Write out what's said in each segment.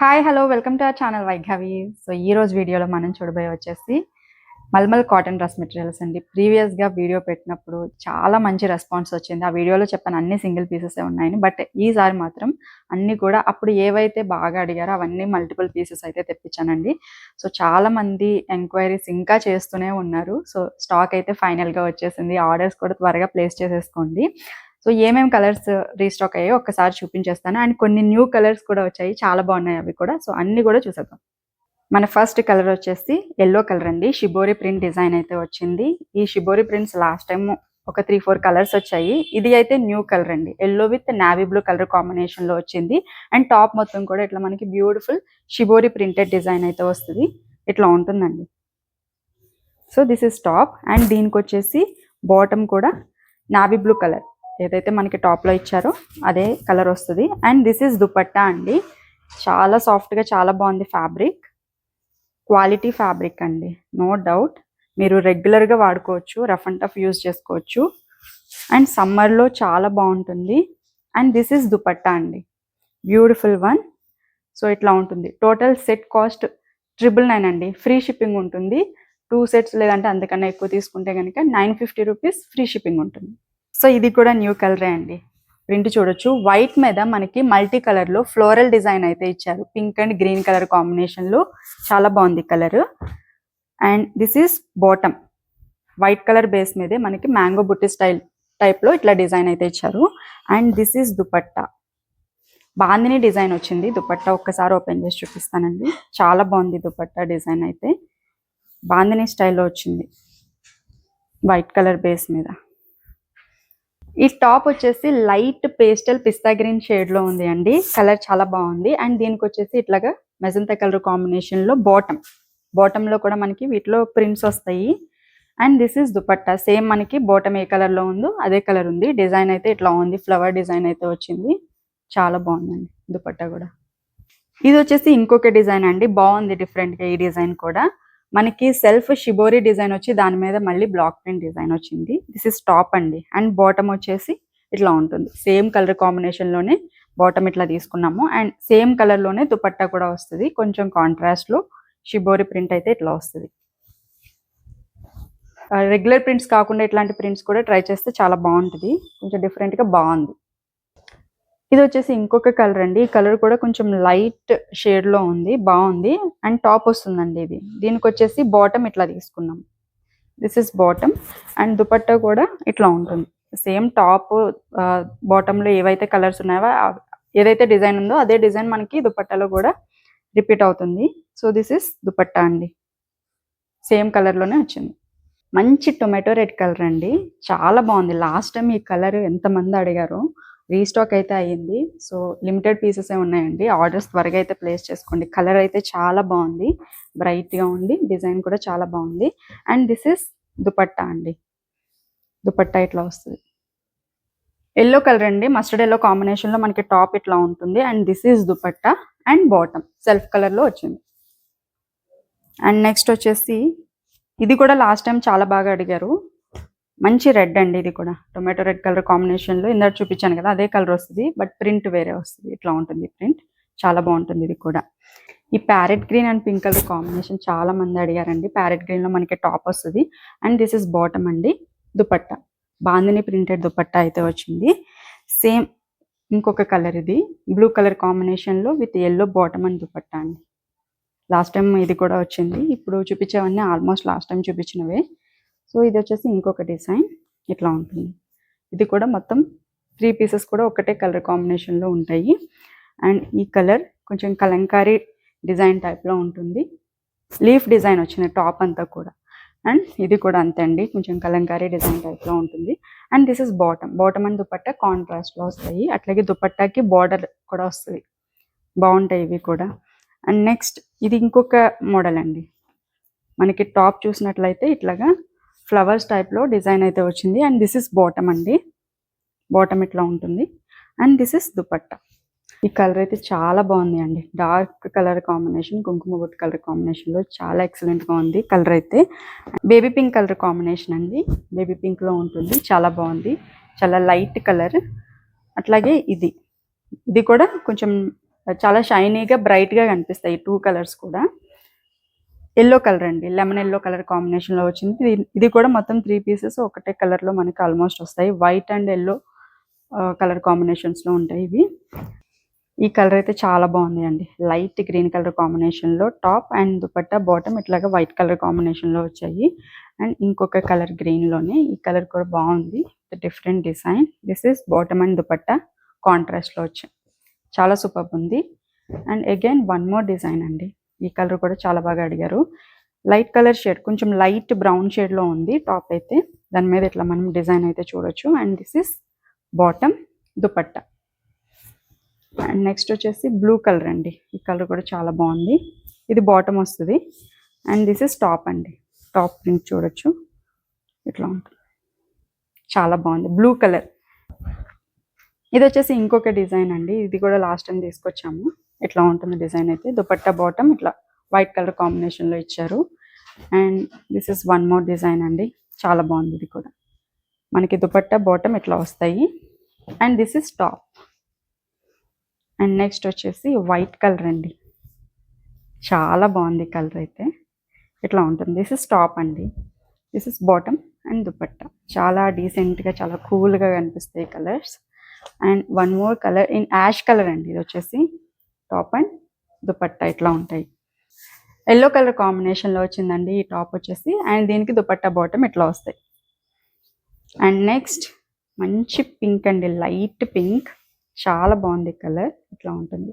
Hi hello welcome to our channel Vaighavi. So ఈ రోజు వీడియోలో మనం చూడబోయే వచ్చేసి మల్మల్ కాటన్ డ్రెస్ మెటీరియల్స్ అండి. ప్రీవియస్గా వీడియో పెట్టినప్పుడు చాలా మంచి రెస్పాన్స్ వచ్చింది. ఆ వీడియోలో చెప్పాను అన్ని సింగిల్ పీసెసే ఉన్నాయని. బట్ ఈసారి మాత్రం అన్నీ కూడా అప్పుడు ఏవైతే బాగా అడిగారో అవన్నీ మల్టిపుల్ పీసెస్ అయితే తెప్పించానండి. సో చాలా మంది ఎంక్వైరీస్ ఇంకా చేస్తూనే ఉన్నారు. సో స్టాక్ అయితే ఫైనల్గా వచ్చేసింది. ఆర్డర్స్ కూడా త్వరగా ప్లేస్ చేసేసుకోండి. సో ఏమేమి కలర్స్ రీస్టాక్ అయ్యాయో ఒక్కసారి చూపించేస్తాను. అండ్ కొన్ని న్యూ కలర్స్ కూడా వచ్చాయి, చాలా బాగున్నాయి అవి కూడా. సో అన్ని కూడా చూసేద్దాం. మన ఫస్ట్ కలర్ వచ్చేసి ఎల్లో కలర్ అండి. షిబోరి ప్రింట్ డిజైన్ అయితే వచ్చింది. ఈ షిబోరి ప్రింట్స్ లాస్ట్ టైం ఒక 3-4 కలర్స్ వచ్చాయి. ఇది అయితే న్యూ కలర్ అండి. Yellow with navy blue colour combination లో వచ్చింది. అండ్ టాప్ మొత్తం కూడా ఇట్లా మనకి బ్యూటిఫుల్ షిబోరి ప్రింటెడ్ డిజైన్ అయితే వస్తుంది. ఇట్లా ఉంటుందండి. So this is top. And దీనికి వచ్చేసి బాటమ్ కూడా నావీ బ్లూ కలర్ ఏదైతే మనకి టాప్లో ఇచ్చారో అదే కలర్ వస్తుంది. అండ్ దిస్ ఈస్ దుపట్టా అండి. చాలా సాఫ్ట్గా చాలా బాగుంది ఫ్యాబ్రిక్. క్వాలిటీ ఫ్యాబ్రిక్ అండి, నో డౌట్. మీరు రెగ్యులర్గా వాడుకోవచ్చు, రఫ్ అండ్ టఫ్ యూజ్ చేసుకోవచ్చు. అండ్ సమ్మర్లో చాలా బాగుంటుంది. అండ్ దిస్ ఈస్ దుపట్టా అండి, బ్యూటిఫుల్ వన్. సో ఇట్లా ఉంటుంది. టోటల్ సెట్ కాస్ట్ 999 అండి. ఫ్రీ షిప్పింగ్ ఉంటుంది. 2 సెట్స్ లేదంటే అంతకన్నా ఎక్కువ తీసుకుంటే కనుక 950 రూపీస్ ఫ్రీ షిప్పింగ్ ఉంటుంది. సో ఇది కూడా న్యూ కలరే అండి. ప్రింట్ చూడొచ్చు. వైట్ మీద మనకి మల్టీ కలర్లో ఫ్లోరల్ డిజైన్ అయితే ఇచ్చారు. పింక్ అండ్ గ్రీన్ కలర్ కాంబినేషన్లో చాలా బాగుంది colour. And this is bottom. White colour base మీదే మనకి మ్యాంగో బుట్టి స్టైల్ టైప్లో ఇట్లా డిజైన్ అయితే ఇచ్చారు. And this is dupatta. Bandhani design వచ్చింది. దుపట్టా ఒక్కసారి ఓపెన్ చేసి చూపిస్తానండి. చాలా బాగుంది దుపట్టా డిజైన్ అయితే. బాందిని స్టైల్లో వచ్చింది వైట్ కలర్ బేస్ మీద. ఈ టాప్ వచ్చేసి లైట్ పేస్టల్ పిస్తా గ్రీన్ షేడ్ లో ఉంది అండి. కలర్ చాలా బాగుంది. అండ్ దీనికి వచ్చేసి ఇట్లాగా మెజంతా కలర్ కాంబినేషన్ లో బాటమ్ లో కూడా మనకి వీటిలో ప్రింట్స్ వస్తాయి. And this is dupatta. Same మనకి బాటమ్ ఏ కలర్ లో ఉందో అదే కలర్ ఉంది. డిజైన్ అయితే ఇట్లా ఉంది. ఫ్లవర్ డిజైన్ అయితే వచ్చింది. చాలా బాగుందండి దుపట్టా కూడా. ఇది వచ్చేసి ఇంకొక డిజైన్ అండి. బాగుంది డిఫరెంట్ గా ఈ డిజైన్ కూడా. మనకి సెల్ఫ్ షిబోరి డిజైన్ వచ్చి దాని మీద మళ్ళీ బ్లాక్ ప్రింట్ డిజైన్ వచ్చింది. దిస్ ఇస్ టాప్ అండి. అండ్ బాటమ్ వచ్చేసి ఇట్లా ఉంటుంది. సేమ్ కలర్ కాంబినేషన్ లోనే బాటమ్ ఇట్లా తీసుకున్నాము. అండ్ సేమ్ కలర్ లోనే దుపట్టా కూడా వస్తుంది. కొంచెం కాంట్రాస్ట్ లో షిబోరి ప్రింట్ అయితే ఇట్లా వస్తుంది. రెగ్యులర్ ప్రింట్స్ కాకుండా ఇట్లాంటి ప్రింట్స్ కూడా ట్రై చేస్తే చాలా బాగుంటుంది. కొంచెం డిఫరెంట్ గా బాగుంది. ఇది వచ్చేసి ఇంకొక కలర్ అండి. ఈ కలర్ కూడా కొంచెం లైట్ షేడ్ లో ఉంది, బాగుంది. అండ్ టాప్ వస్తుందండి ఇది. దీనికి వచ్చేసి బాటమ్ ఇట్లా తీసుకున్నాం. This is bottom. And dupatta కూడా ఇట్లా ఉంటుంది. సేమ్ టాప్ బాటమ్ లో ఏవైతే కలర్స్ ఉన్నాయో ఏదైతే డిజైన్ ఉందో అదే డిజైన్ మనకి దుపట్టాలో కూడా రిపీట్ అవుతుంది. సో దిస్ ఇస్ దుపట్టా అండి. సేమ్ కలర్ లోనే వచ్చింది. మంచి టొమాటో రెడ్ కలర్ అండి. చాలా బాగుంది. లాస్ట్ టైం ఈ కలర్ ఎంతమంది అడిగారో. రీస్టాక్ అయితే అయ్యింది. సో లిమిటెడ్ పీసెస్ ఉన్నాయండి. ఆర్డర్స్ త్వరగా అయితే ప్లేస్ చేసుకోండి. కలర్ అయితే చాలా బాగుంది, బ్రైట్ గా ఉంది. డిజైన్ కూడా చాలా బాగుంది. అండ్ దిస్ ఇస్ దుపట్టా అండి. దుపట్టా ఇట్లా వస్తుంది. ఎల్లో కలర్ అండి. మస్టర్డ్ ఎల్లో కాంబినేషన్ లో మనకి టాప్ ఇట్లా ఉంటుంది. And this is dupatta. And bottom self colour లో వచ్చింది. అండ్ నెక్స్ట్ వచ్చేసి ఇది కూడా లాస్ట్ టైం చాలా బాగా అడిగారు. మంచి రెడ్ అండి. ఇది కూడా టొమాటో రెడ్ కలర్ కాంబినేషన్ లో ఇందాక చూపించాను కదా అదే కలర్ వస్తుంది. బట్ ప్రింట్ వేరే వస్తుంది. ఇట్లా ఉంటుంది ప్రింట్. చాలా బాగుంటుంది ఇది కూడా. ఈ parrot green and pink colour combination చాలా మంది అడిగారండి. ప్యారెట్ గ్రీన్ లో మనకి టాప్ వస్తుంది. అండ్ దిస్ ఇస్ బాటమ్ అండి. దుపట్టా బాందిని ప్రింటెడ్ దుపట్టా అయితే వచ్చింది. సేమ్ ఇంకొక కలర్ ఇది బ్లూ కలర్ కాంబినేషన్ లో with yellow bottom and dupatta అండి. లాస్ట్ టైం ఇది కూడా వచ్చింది. ఇప్పుడు చూపించేవన్నీ ఆల్మోస్ట్ లాస్ట్ టైం చూపించినవే. సో ఇది వచ్చేసి ఇంకొక డిజైన్ ఇట్లా ఉంటుంది. ఇది కూడా మొత్తం 3 పీసెస్ కూడా ఒకటే కలర్ కాంబినేషన్లో ఉంటాయి. అండ్ ఈ కలర్ కొంచెం కలంకారీ డిజైన్ టైప్లో ఉంటుంది. లీఫ్ డిజైన్ వచ్చింది టాప్ అంతా కూడా. అండ్ ఇది కూడా అంతే అండి, కొంచెం కలంకారీ డిజైన్ టైప్లో ఉంటుంది. And this is bottom and dupatta కాంట్రాస్ట్లో వస్తాయి. అట్లాగే దుపట్టాకి బార్డర్ కూడా వస్తుంది. బాగుంటాయి ఇవి కూడా. అండ్ నెక్స్ట్ ఇది ఇంకొక మోడల్ అండి. మనకి టాప్ చూసినట్లయితే ఇట్లాగా ఫ్లవర్స్ టైప్లో డిజైన్ అయితే వచ్చింది. అండ్ దిస్ ఇస్ బాటమ్ అండి. బాటమ్ ఇట్లా ఉంటుంది. And this is dupatta. ఈ కలర్ అయితే చాలా బాగుంది అండి. డార్క్ కలర్ కాంబినేషన్, కుంకుమ బొట్టు కలర్ కాంబినేషన్లో చాలా ఎక్సలెంట్గా ఉంది కలర్ అయితే. బేబీ పింక్ కలర్ కాంబినేషన్ అండి. బేబీ పింక్లో ఉంటుంది. చాలా బాగుంది. చాలా లైట్ కలర్. అట్లాగే ఇది కూడా కొంచెం చాలా షైనీగా బ్రైట్గా కనిపిస్తాయి ఈ 2 కలర్స్ కూడా. ఎల్లో కలర్ అండి, లెమన్ ఎల్లో కలర్ కాంబినేషన్లో వచ్చింది. ఇది కూడా మొత్తం 3 పీసెస్ ఒకటే కలర్లో మనకి ఆల్మోస్ట్ వస్తాయి. వైట్ అండ్ ఎల్లో కలర్ కాంబినేషన్స్లో ఉంటాయి ఇవి. ఈ కలర్ అయితే చాలా బాగుంది అండి, లైట్ గ్రీన్ కలర్ కాంబినేషన్లో టాప్ అండ్ దుపట్టా బాటమ్ ఇట్లాగా వైట్ కలర్ కాంబినేషన్లో వచ్చాయి. అండ్ ఇంకొక కలర్ గ్రీన్లోనే ఈ కలర్ కూడా బాగుంది, different design. This is bottom and dupatta కాంట్రాస్ట్లో వచ్చాయి, చాలా సూపర్ ఉంది. And again one more design అండి, ఈ కలర్ కూడా చాలా బాగా అడిగారు. లైట్ కలర్ షేడ్, కొంచెం లైట్ బ్రౌన్ షేడ్లో ఉంది టాప్ అయితే. దాని మీద ఇట్లా మనం డిజైన్ అయితే చూడొచ్చు. And this is bottom, dupatta. And next వచ్చేసి బ్లూ కలర్ అండి, ఈ కలర్ కూడా చాలా బాగుంది. ఇది బాటమ్ వస్తుంది. అండ్ దిస్ ఇస్ టాప్ అండి, టాప్ ప్రింట్ చూడొచ్చు, ఇట్లా ఉంటుంది, చాలా బాగుంది బ్లూ కలర్. ఇది వచ్చేసి ఇంకొక డిజైన్ అండి, ఇది కూడా లాస్ట్ టైం తీసుకొచ్చాము. ఇట్లా ఉంటుంది డిజైన్ అయితే. దుపట్టా బాటమ్ ఇట్లా వైట్ కలర్ కాంబినేషన్లో ఇచ్చారు. And this is one more design అండి, చాలా బాగుంది. ఇది కూడా మనకి దుపట్టా బాటమ్ ఇట్లా వస్తాయి. And this is top. And next వచ్చేసి వైట్ కలర్ అండి, చాలా బాగుంది కలర్ అయితే. ఇట్లా ఉంటుంది. దిస్ ఇస్ టాప్ అండి, this is bottom and dupatta. చాలా డీసెంట్గా, చాలా కూల్గా కనిపిస్తాయి colours. And one more colour in ash colour అండి, ఇది వచ్చేసి టాప్ అండ్ దుపట్టా ఇట్లా ఉంటాయి. ఎల్లో కలర్ కాంబినేషన్లో వచ్చిందండి ఈ టాప్ వచ్చేసి. అండ్ దీనికి దుపట్టా బాటమ్ ఇట్లా వస్తాయి. అండ్ నెక్స్ట్ మంచి పింక్ అండి, లైట్ పింక్, చాలా బాగుంది కలర్. ఇట్లా ఉంటుంది,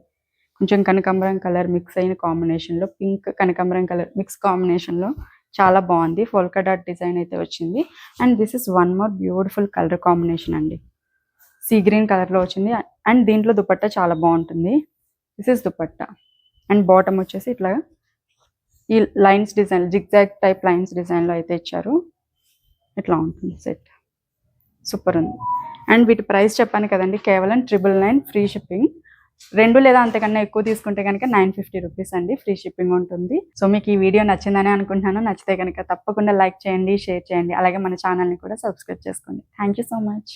కొంచెం కనకాంబరం కలర్ మిక్స్ అయిన కాంబినేషన్లో, పింక్ కనకాంబరం కలర్ మిక్స్ కాంబినేషన్లో చాలా బాగుంది. ఫోల్కా డాట్ డిజైన్ అయితే వచ్చింది. And this is one more beautiful colour combination అండి, సీ గ్రీన్ కలర్లో వచ్చింది. అండ్ దీంట్లో దుపట్టా చాలా బాగుంటుంది. This is dupatta. And bottom వచ్చేసి ఇట్లా ఈ lines design, zigzag type lines డిజైన్లో అయితే ఇచ్చారు. ఇట్లా ఉంటుంది సెట్, సూపర్ ఉంది. అండ్ వీటి ప్రైస్ చెప్పాను కదండి, కేవలం 999 ఫ్రీ షిప్పింగ్. 2 లేదా అంతకన్నా ఎక్కువ తీసుకుంటే కనుక 950 రూపీస్ అండి, ఫ్రీ షిప్పింగ్ ఉంటుంది. సో మీకు ఈ వీడియో నచ్చిందని అనుకుంటున్నాను. నచ్చితే కనుక తప్పకుండా లైక్ చేయండి, షేర్ చేయండి, అలాగే మన ఛానల్ని కూడా సబ్స్క్రైబ్ చేసుకోండి. Thank you so much.